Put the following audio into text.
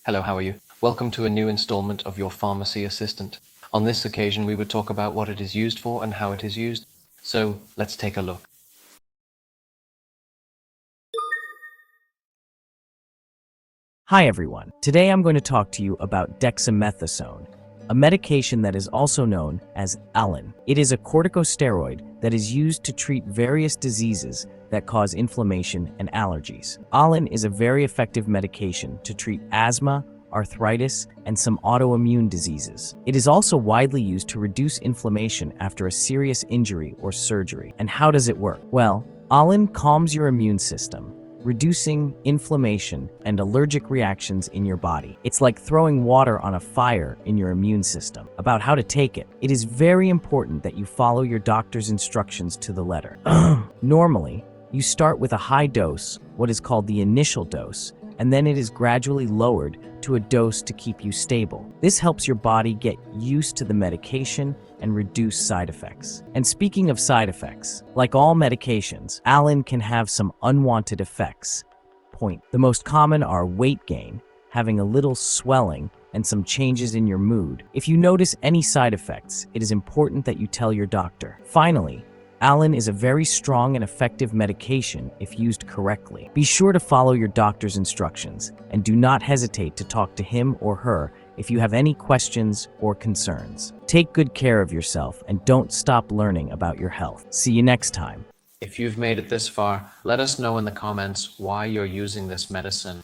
Hello, how are you? Welcome to a new installment of your Pharmacy Assistant. On this occasion, we would talk about what it is used for and how it is used. So, let's take a look. Hi everyone. Today I'm going to talk to you about dexamethasone, a medication that is also known as Alin. It is a corticosteroid that is used to treat various diseases that cause inflammation and allergies. Alin is a very effective medication to treat asthma, arthritis, and some autoimmune diseases. It is also widely used to reduce inflammation after a serious injury or surgery. And how does it work? Well, Alin calms your immune system, reducing inflammation and allergic reactions in your body. It's like throwing water on a fire in your immune system. About how to take it. It is very important that you follow your doctor's instructions to the letter. Normally, you start with a high dose, what is called the initial dose, and then it is gradually lowered to a dose to keep you stable. This helps your body get used to the medication and reduce side effects. And speaking of side effects, like all medications, Alin can have some unwanted effects. The most common are weight gain, having a little swelling, and some changes in your mood. If you notice any side effects, it is important that you tell your doctor. Finally, Alin is a very strong and effective medication if used correctly. Be sure to follow your doctor's instructions and do not hesitate to talk to him or her if you have any questions or concerns. Take good care of yourself and don't stop learning about your health. See you next time. If you've made it this far, let us know in the comments why you're using this medicine.